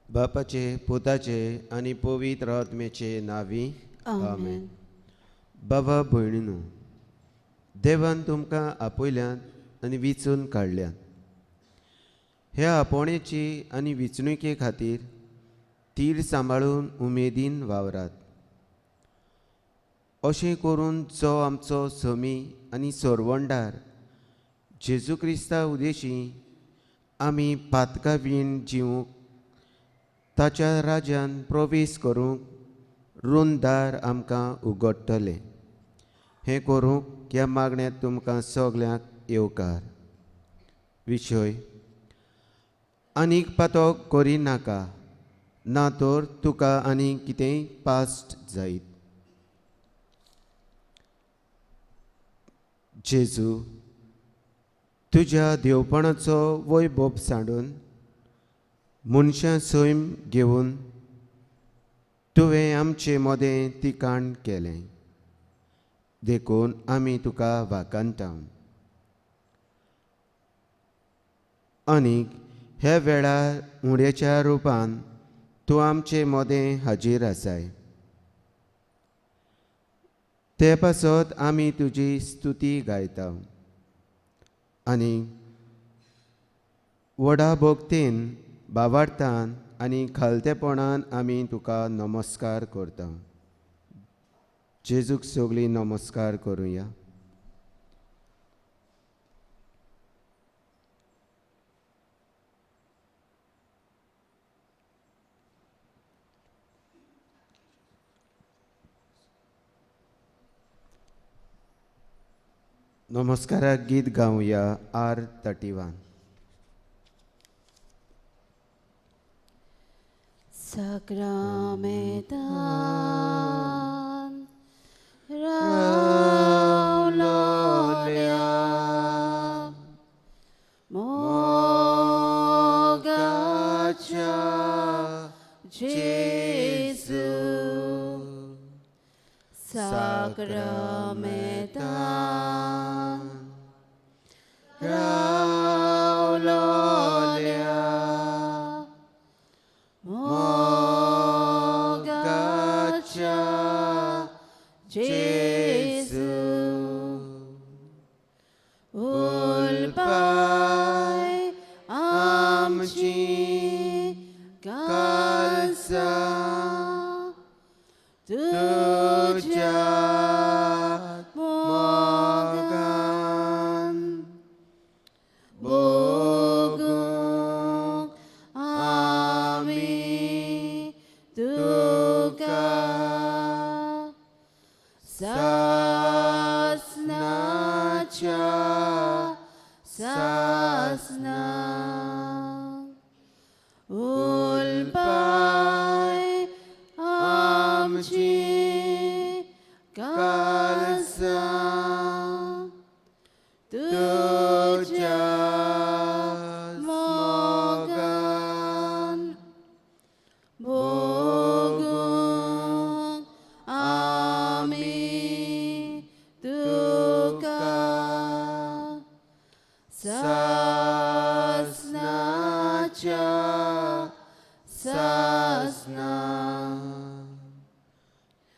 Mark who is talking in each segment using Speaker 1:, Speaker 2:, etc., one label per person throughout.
Speaker 1: बापाचे, पुताचे आनी पवित्र आत्म्याचे नावी आमेन. बाबा भयणीनो, देवान तुमकां आपयल्यात आनी विचून काडल्यात. ह्या आपोवणेची आनी विचणुके खातीर तीर सांबाळून उमेदीन वावरात. अशें करून जो आमचो समी आनी सोरवंडार जेजू क्रिस्ता उदेशी आमी पातका बीण जिवूंक ताच्या राज्यान प्रवेश करूंक रुंदार आमकां उगडटले. हें करूंक ह्या मागण्यांत तुमकां सगल्यांक येवकार. विशय: आनीक पाtok कोरिनाका, ना तर तुका आनी कितेंय पास्ट जायत. जेजू, तुज्या देवपणाचो वैभव सांडून मनशां सैम घेवन तुवें आमचें मोदें तिकाण केलें. देखून आमी तुका वाखाणटा. आनीक हे वेळार उंड्याच्या रुपान तूं आमचें मोदें हाजीर आसाय. ते पासत आमी तुजी स्तुती गायता आनी व्हडा भोगतेन, बावार्थान आनी खालतेपणान आमी तुका नमस्कार करता. जेजूक सगळीं नमस्कार करुया. नमस्काराक गीत गावया. R 31.
Speaker 2: Sakramentan Raulolia Mogacha Jesu Sakramentan Raulolia Mogacha Jesu Ulpai amchi kalsa tuja mogan boguk ami tuka sasnacha sasna ulpai amchi kalsa tuja mogan boguk ami tuka sasnacha sasna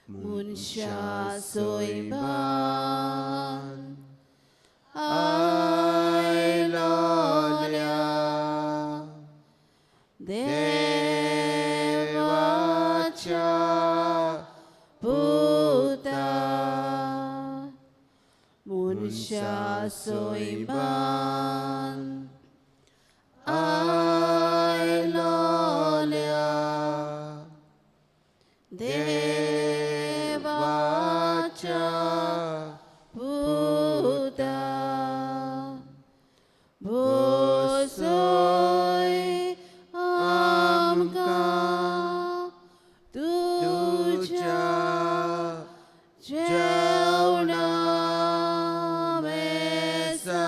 Speaker 2: munsha soiban ailolia devacha puta munsha soiban ailolia devacha puta bosoi amka tuja jeuna mesa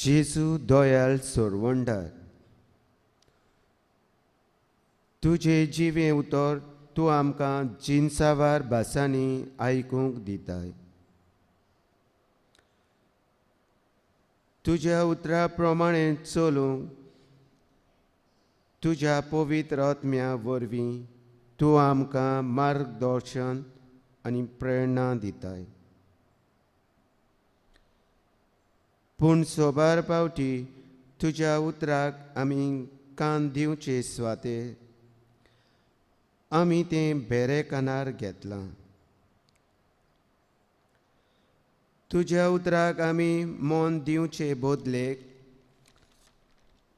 Speaker 1: जेजू दोयाल सोरवंडार, तुजे जिवे उतर तूं आमकां जिनसावार भासांनी आयकूंक दिताय. तुज्या उतरा प्रमाणें चलूंक तुज्या पवित्र आत्म्या वरवीं तूं आमकां मार्गदर्शन आनी प्रेरणा दिताय. पूण सोबार पावटी तुज्या उतराक आमी कान दिवचे सुवातेर आमी तें बेरे कानार घेतलां. तुज्या उतराक आमी मोन दिवचे बदलेक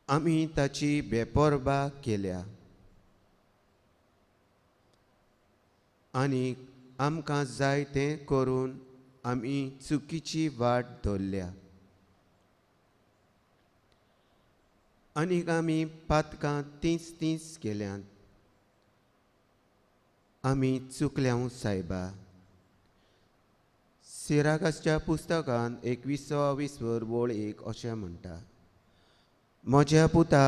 Speaker 1: आमी ताची बेपरवा केल्या आनी आमकां जाय तें करून आमी चुकीची वाट धरल्या. आनीक आमी पातकां तीच केल्यात. आमी चुकल्या सायबा. सिराकासच्या पुस्तकान 21 वळ 1 अशें म्हणटा, म्हज्या पुता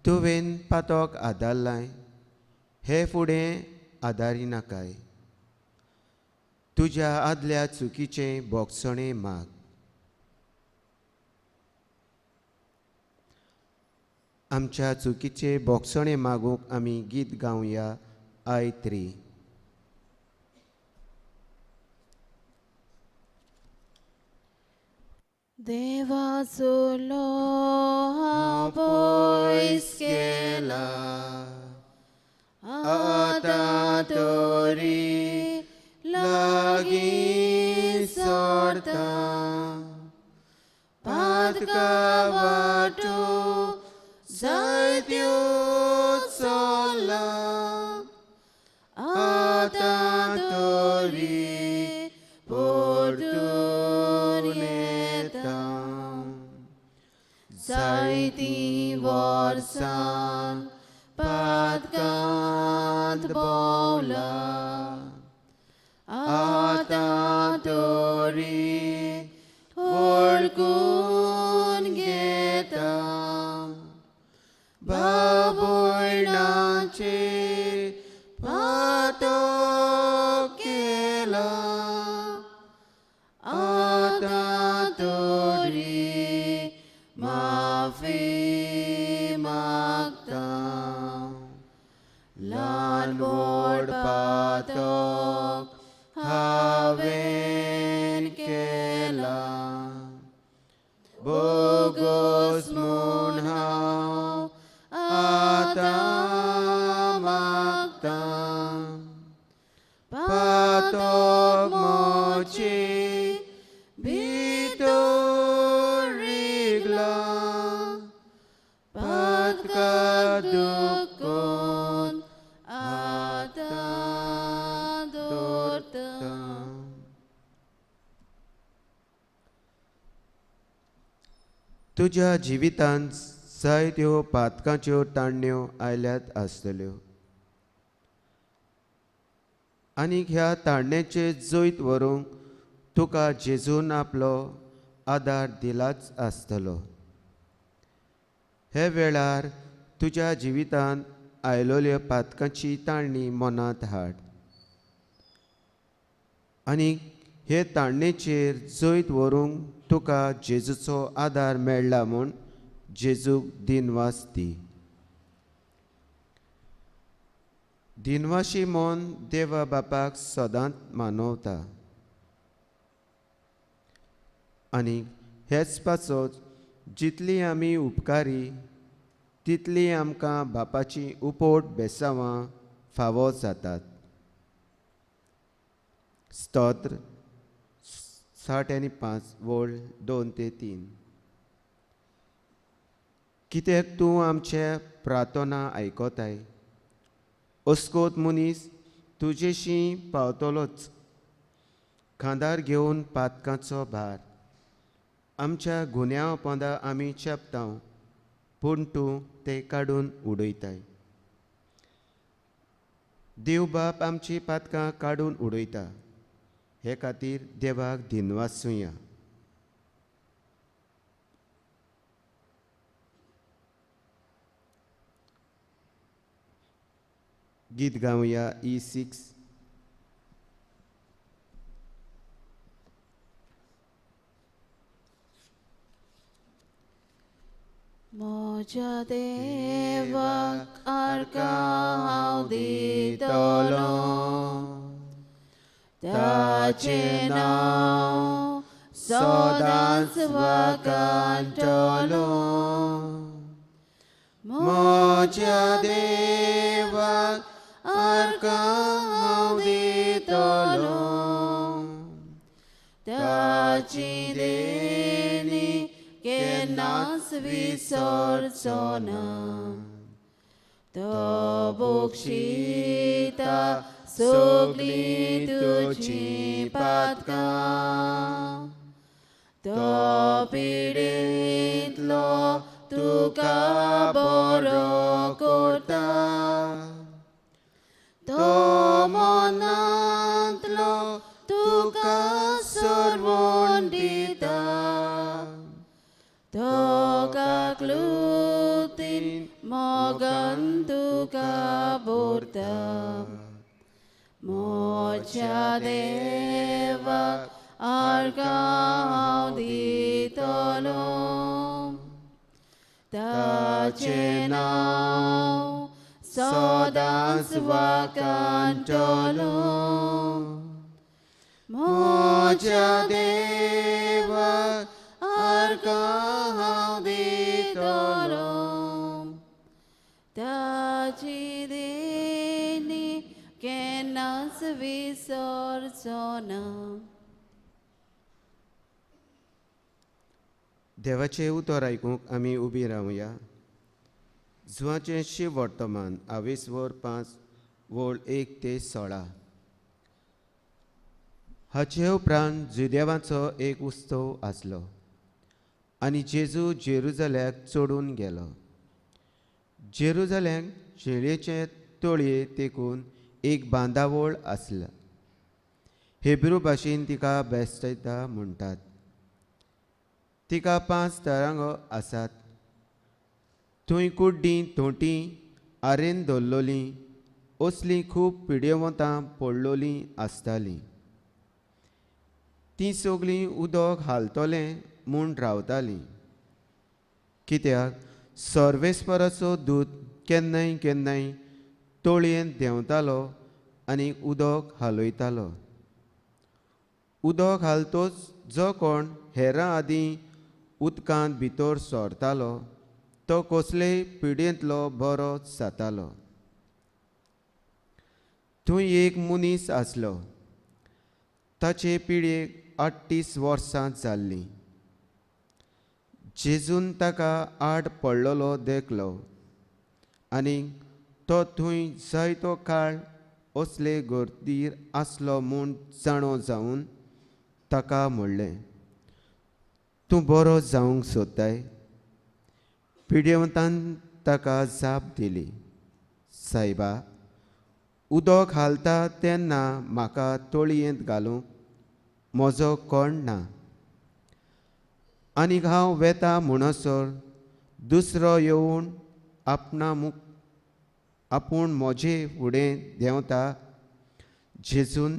Speaker 1: तुवें पातोक आदारलाय, हे फुडें आदारी नाकाय. तुज्या आदल्या चुकीचें बोगसणें माग. आमच्या चुकीचे बोगसणें मागूंक आमी गीत गावया आय3.
Speaker 2: देवाचो हांव पयस केला, आतां तरी लागीं सरता. पातका वाटो जायत्यो चल्ला, आतां तरी परतून येता. जायतीं वर्सां पातकांत भोंवला, आतां तरी वळखून घेता. भाव भयणाचे पातक केला, आतां तरी माफी मागता. ल्हान व्हड पातक हांवें केला, बोगस म्हूण हांव आतां मागता. पातक म्हजे भितर रिगला, पातकाक दुखोवन आतां दवरता.
Speaker 1: तुज्या जिवितांत जायत्यो पातकांच्यो ताणण्यो आयल्यात आसतल्यो, आनीक ह्या ताणणेचे जैत व्हरूंक तुका जेजून आपलो आदार दिलाच आसतलो. हे वेळार तुज्या जिवितांत आयलोल्या पातकांची ताणणी मनांत हाड आनीक हे ताणणेचेर जैत व्हरूंक तुका जेजूचो आदार मेळ्ळा म्हूण जेजूक दिनवास दी. दिनवाशी मन देवा बापाक सदांच मानवता आनी हेच पासोच जितली आमी उपकारी तितली आमकां बापाची उपोट बेसांवां फावो जातात. स्तोत्र 65 वळ 2 ते 3. कित्याक तूं आमचे प्रार्थना आयकोताय. अस्कोत मनीस तुजेशी पावतलोच, खांदार घेवन पातकांचो भार. आमच्या गुन्यांव पोंदा आमी चेपता, पूण तूं ते काडून उडयताय. देव बाप आमची पातकां काडून उडयता, हे खातीर देवाक दिनवासूया. गीत गावया E6.
Speaker 2: म्हज्या देवाक आर्गां हांव दितलों, ताचें नांव सदांच वगंतलों. म्हज्या देवाक आर्गां हांव दितलों, ताची देणी केन्नाच विसरचो ना. तो भोगशिता सगळीं तुजी पातकां, तो पिडेंतलो तुका बरो करता. तो मनांतलो तुका सरवण दिता. तो काकलुतीन मोगन तुका भरता. म्हज्या देवाक आर्गां हांव दितलों, ताचें नांव सदांच वगंतलों. म्हज्या देवाक आर्गां हांव दितलों, ताची देणी केन्नाच विसरचो ना.
Speaker 1: देवाचें उतर आयकूंक आमी उबी रावया. जुवाचें शिव वर्तमान 22:5 वोळ 1 ते 16. हाचे उपरांत जुदेवाचो एक उत्सव आसलो आनी जेजू जेरुजल्याक चडून गेलो. जेरुजल्याक शेळयेचे तळये तेकून एक बांदावळ आसला. हेब्रू भाशेन तिका बेस्तायता म्हणटात. तिका 5 तरांगो आसात. थंय कुड्डीं थोंटीं आरेन दवरलोलीं असलीं खूब पिडेवंतां पडलोलीं आसतालीं. तीं सगळीं उदक हालतलें म्हूण रावतालीं, कित्याक सर्वेस्पराचो दूत केन्नाय केन्नाय तळयेंत देंवतालो आनी उदक हालयतालो. उदक हालतोच जो कोण हेरां आदीं उदकांत भितर सरतालो तो कसलेय पिडेंतलो बरो जातालो. थंय एक मनीस आसलो. ताचे पिडेक 38 वर्सां जाल्लीं. जेजून ताका आड पडलोलो देखलो आनी तो थंय जायतो काळ असले गर्दीर आसलो म्हूण जाणो जावन ताका म्हणलें, तूं बरो जावंक सोदताय? पिडेवंतान ताका जाप दिली, सायबा, उदक हालता तेन्ना म्हाका तळयेंत घालूंक म्हजो कोण ना. आनीक हांव वेता म्हणसर दुसरो येवन आपूण म्हजे फुडें देंवता. जेजून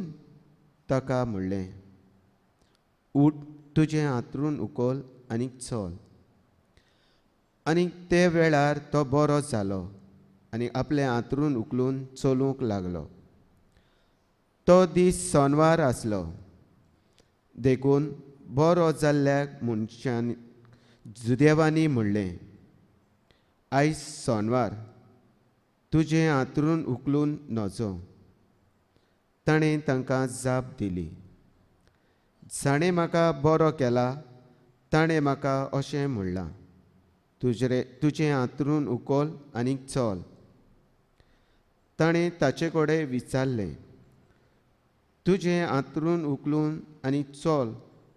Speaker 1: ताका म्हणलें, उठ, तुजें आंतरून उखल आनीक चल. आनीक ते वेळार तो बरो जालो आनी आपलें आंतरून उखलून चलूंक लागलो. तो दीस शेनवार आसलो. देखून बरो जाल्ल्या मनशान जुदेवांनी म्हणलें, आयज शेनवार, तुजें आंतरून उखलून नजो. ताणें तांकां जाप दिली, जाणें म्हाका बरो केला ताणें म्हाका अशें म्हणलां, तुजें आंतरून उखल आनीक चल. ताणें ताचे कडेन विचारलें, तुजें आंतरून उखलून आनी चल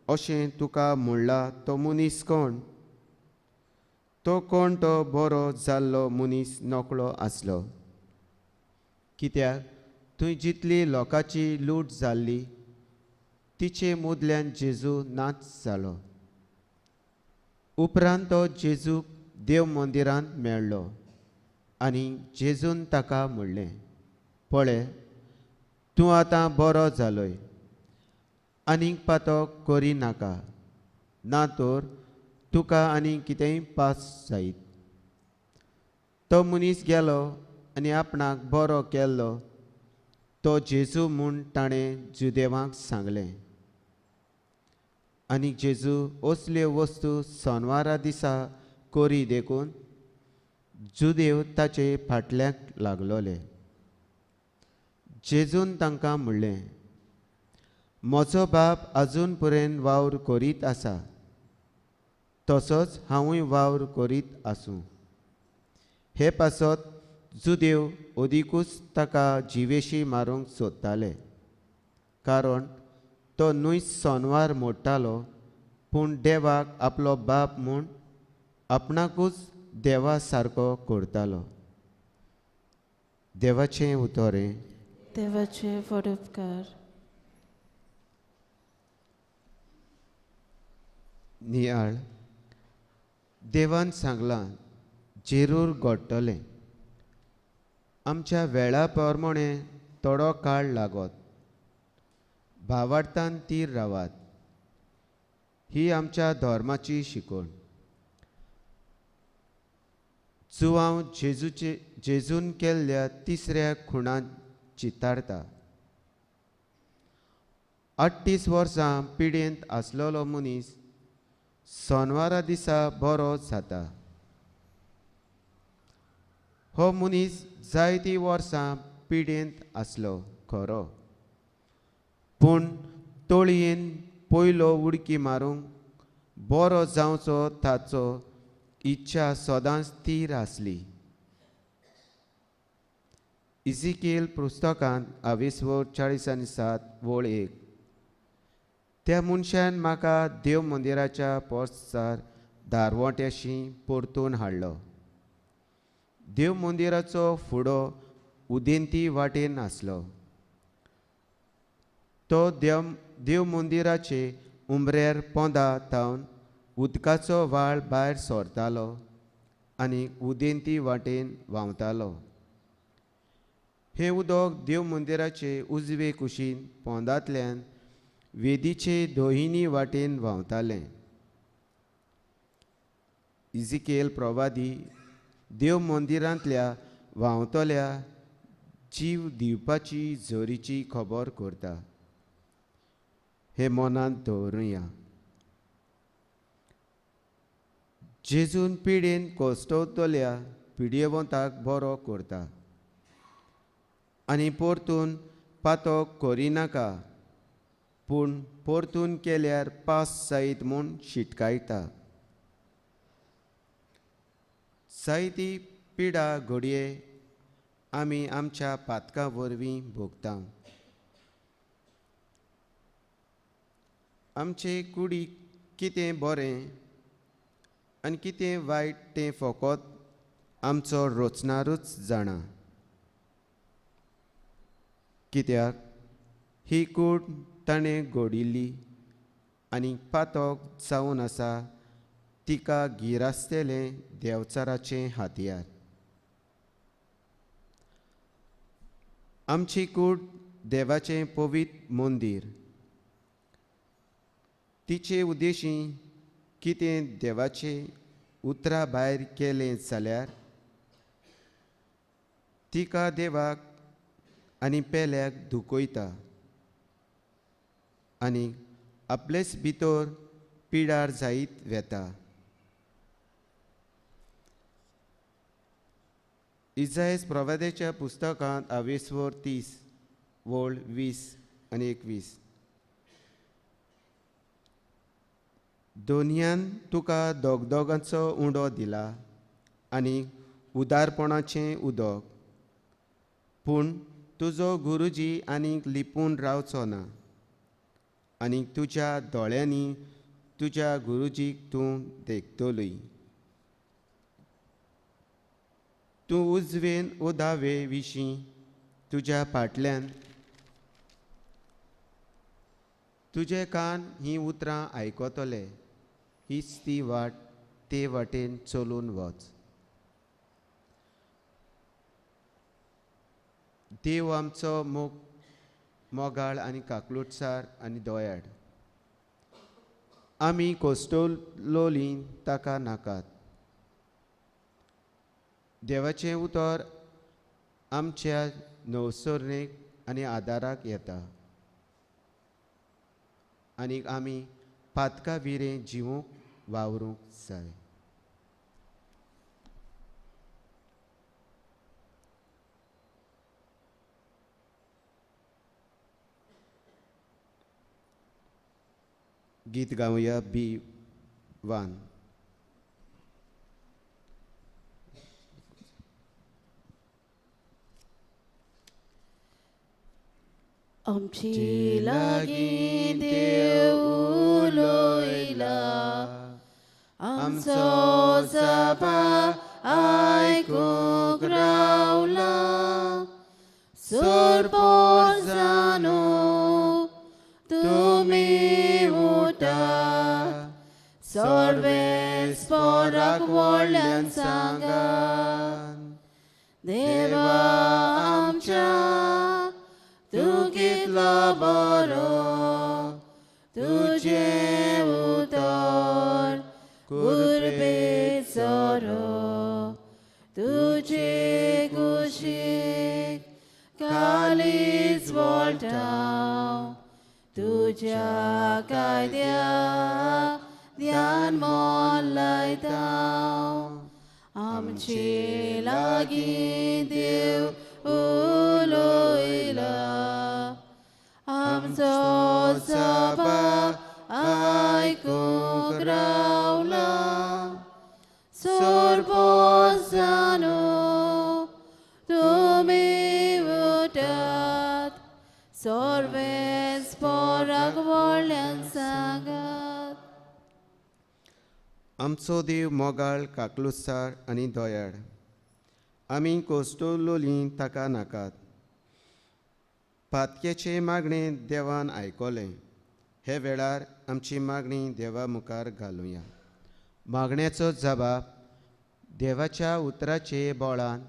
Speaker 1: अशें तुका म्हणला तो मनीस कोण? तो कोण तो बरो जाल्लो मनीस नकळो आसलो, कित्याक थंय जितली लोकांची लूट जाल्ली तिचे मदल्यान जेजू नाच जालो. उपरांत तो जेजूक देव मंदिरांत मेळ्ळो आनी जेजून ताका म्हणलें, पळय, तूं आतां बरो जालोय, आनीक पातोक कोरिनाका, ना तर तुका आनी कितेंय पास जायत. तो मनीस गेलो आनी आपणाक बरो केल्लो तो जेजू म्हूण ताणें जुदेवांक सांगलें. आनी जेजू असल्यो वस्तू सोनवारा दिसा कोरी देखून जुदेव ताचे फाटल्याक लागलोले. जेजून तांकां म्हणलें, म्हजो बाप आजून पर्यंत वावर करीत आसा, तसोच हांवूय वावर करीत आसूं. हे पासत जुदेव ओदीकूच ताका जिवेशी मारूंक सोदताले, कारण तो न्हूच सोनवार मोडटालो, पूण देवाक आपलो बाप म्हूण आपणाकूच देवा सारको करतालो. देवाचें उतोरें.
Speaker 2: देवाचे उपकार.
Speaker 1: नियाळ. देवान सांगलां, जेरूर घडटलें. आमच्या वेळा प्रमाणे थोडो काळ लागत. भावार्थान तीर रावात. ही आमच्या धर्माची शिकवण. जो हांव जेजून केल्ल्या तिसऱ्या खुणांत चितारता. 38 वर्सां पिडेंत आसलेलो मनीस सोनवारा दिसा बरो जाता. हो मनीस जायतीं वर्सां पिडेंत आसलो खरो, पूण तळयेन पयलो उडकी मारूंक बरो जावचो ताचो इच्छा सदांच तीर आसली. इजिकेल पुस्तकांत 40:7 वळ 1. त्या मनशान म्हाका देव मंदिराच्या पोरसार दारवट्याशी परतून हाडलो. देव मंदिराचो फुडो उदेंती वाटेन आसलो. तो देव मंदिराचे उंबऱ्यार पोंदा तावन उदकाचो व्हाळ भायर सरतालो आनी उदेंती वाटेन व्हांवतालो. हें उदक देव मंदिराचे उजवे कुशीन पोंदांतल्यान वेदीचे दोहिनी वाटेन व्हांवतालें. इजिकेल प्रवादी देव मंदिरांतल्या व्हांवतल्या जीव दिवपाची झरीची खबर करता. हे मनांत दवरुया. जेजून पिडेन कोश्टवतल्या पिडयेवंताक बरो करता आनी परतून पातोक कोरिनाका, पूण परतून केल्यार पास जायत म्हूण शिटकायता. जायती पिडा घडये आमी आमच्या पातका वरवीं भोगता. आमचे कुडीक कितें बरें आनी कितें वायट तें फकत आमचो रचणारूच जाणा. कित्याक ही कूड ताणें घडिल्ली आनी पातोक जावन आसा तिका गिरासतेलें देंवचाराचें हातयार. आमची कूड देवाचें पवित्र मंदीर. तिचे उद्देशी कितें देवाचें उतरां भायर केलें जाल्यार तिका देवाक आनी पेल्याक दुखयता आनी आपलेच भितर पिडार जायत वेता. इजायस प्रवाद्याच्या पुस्तकांत 30 वळ 20 आनी 21. दोनयान तुका दोगदोगांचो उंडो दिला आनी उदारपणाचें उदक, पूण तुजो गुरुजी आनीक लिपून रावचो ना आनी तुज्या दोळ्यांनी तुज्या गुरुजीक तूं देखतलोय. तूं उजवेन वो दावे विशीं तुज्या फाटल्यान तुजे कान हीं उतरां आयकतले. हीच ती वाट, ते वाटेन चलून वच. देव आमचो मोगाळ आनी काकलुटसार आनी दोयाड. आमी कोस्टोलोली ताका नाकात. देवाचें उतर आमच्या नवसरणेक आनी आदाराक येता. आनीक आमी पातका विरें जिवूंक वावरूंक जाय. गीत गावया B1.
Speaker 2: आमची लागीं देव उलोयला, आमचो सभा आयकूंक रावला. सोरपोर जानो तुमी उठा, सोर्वे स्पोराक व्हडल्यान सांगात. देवा आमच्या तूं कितलो बरो, तुजें उतर कुरबेत सोरो. तुजे कुशीक कालीच वळटाव, तुज्या कायद्या ध्यान मोल लायताव. आमचे लागीं देव उलोयला, आमचो सभा आयकूंक रावला. सोरपोस जानो तुमी उठात, सोर्वे स्पोराक व्हडल्यान सांगात.
Speaker 1: आमचो देव मोगाळ काकलुसार आनी दोयाड. आमी कोस्टोलोली ताका नाकात. पातकेचे मागणें देवान आयकोलें. हे वेळार आमची मागणी देवा मुखार घालुया. मागण्याचो जबाब देवाच्या उतराचे बोळान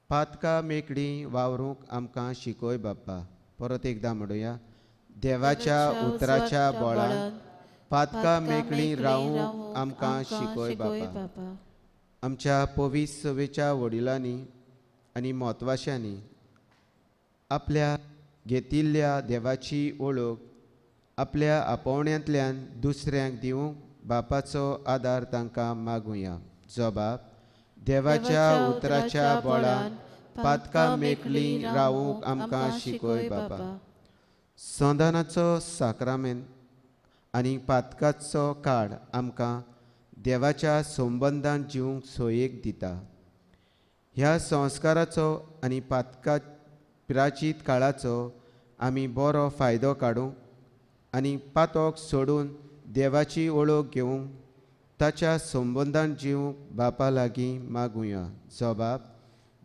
Speaker 1: पातका मेकळी वावरूंक आमकां शिकोय बाप्पा. परत एकदां म्हणुया. देवाच्या उतराच्या बोळान पातका मेकळी रावूंक आमकां शिकोय बाप्पा. आमच्या पोवीस सवेच्या वडिलांनी आनी म्हत्वाशांनी आपल्या घेतिल्ल्या देवाची ओळख आपल्या आपोवण्यांतल्यान दुसऱ्यांक दिवंक बापाचो आदार तांकां मागुया. जबाब देवाच्या उतराच्या बोळान पातका मेकळी रावूंक आमकां शिकोय बापा. संदानाचो साक्रामेंत आनी पातकाचो काळ आमकां देवाच्या संबंधान जिवंक सोयेक दिता. ह्या संस्काराचो आनी पातका प्राचीत काळाचो आमी बरो फायदो काडूंक आनी पातोक सोडून देवाची ओळख घेवंक ताच्या संबंधान जिवंक बापा लागीं मागुया. जबाब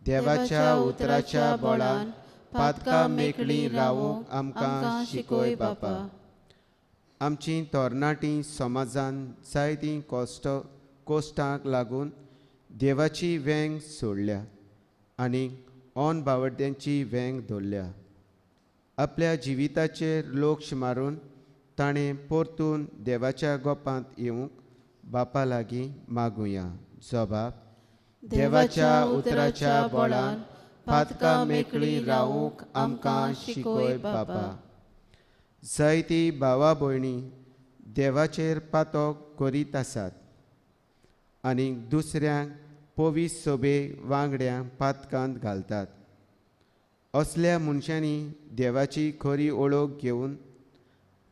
Speaker 1: देवाच्या उतराच्या बोळान पातका मेकळी रावूंक आमकां शिकोय बापा. आमची तरणाटीं समाजान जायतीं कोश्टांक लागून देवाची वेंग सोडल्या आनी ओन बावड्यांची वेंग धरल्या. आपल्या जिविताचेर लोक्ष मारून ताणें परतून देवाच्या गोपांत येवंक बापा लागीं मागुया. जबाब देवाच्या उतराच्या बोळान पातका मेकळी रावूंक आमकां शिकोय बापा. जायतीं भावा भयणी देवाचेर पातोक करीत आसात आनी दुसऱ्यांक पोवीस सभे वांगड्यांक पातकांत घालतात. असल्या मनशांनी देवाची खरी ओळख घेवन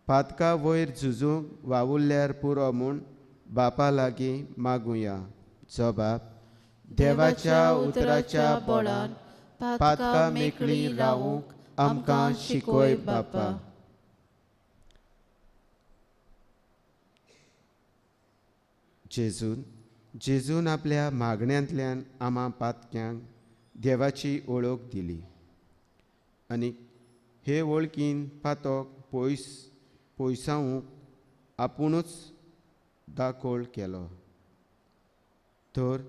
Speaker 1: पातका वयर झुजूंक वावुरल्यार पुरो म्हूण बापा लागीं मागुया. जबाब देवाच्या उतराच्या बोळान पातका मेकळी रावूंक आमकां शिकोय बापा. जेजून आपल्या मागण्यांतल्यान आम्हा पातक्यांक देवाची ओळख दिली आनी हे वळखीन पातोक पयसावूंक आपुणूच दाखोळ केलो. तर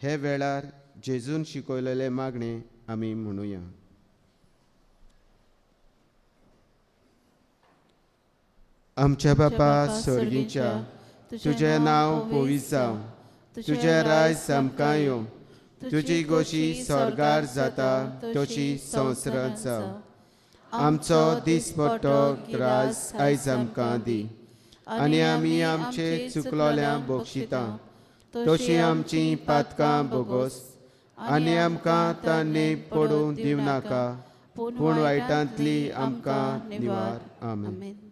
Speaker 1: हे वेळार जेजून शिकयलेले मागणे आमी म्हणुया. आमच्या बापा स्वर्गीच्या, तुझें नांव पवित्र जावं, तुझें राज आमकां येवं, तुजी गोशी स्वर्गार जाता तशी संवसारांत जावं. आमचो दिसपट्टो ग्रास आयज आमकां दी, आनी आमी आमचे चुकलोल्यांक बक्षिता तशी आमची पातकां बोगोस, आनी आमकां तान्नेत पडूंक दिवं नाका, पूण वायटांतली आमकां निवार. आमेन.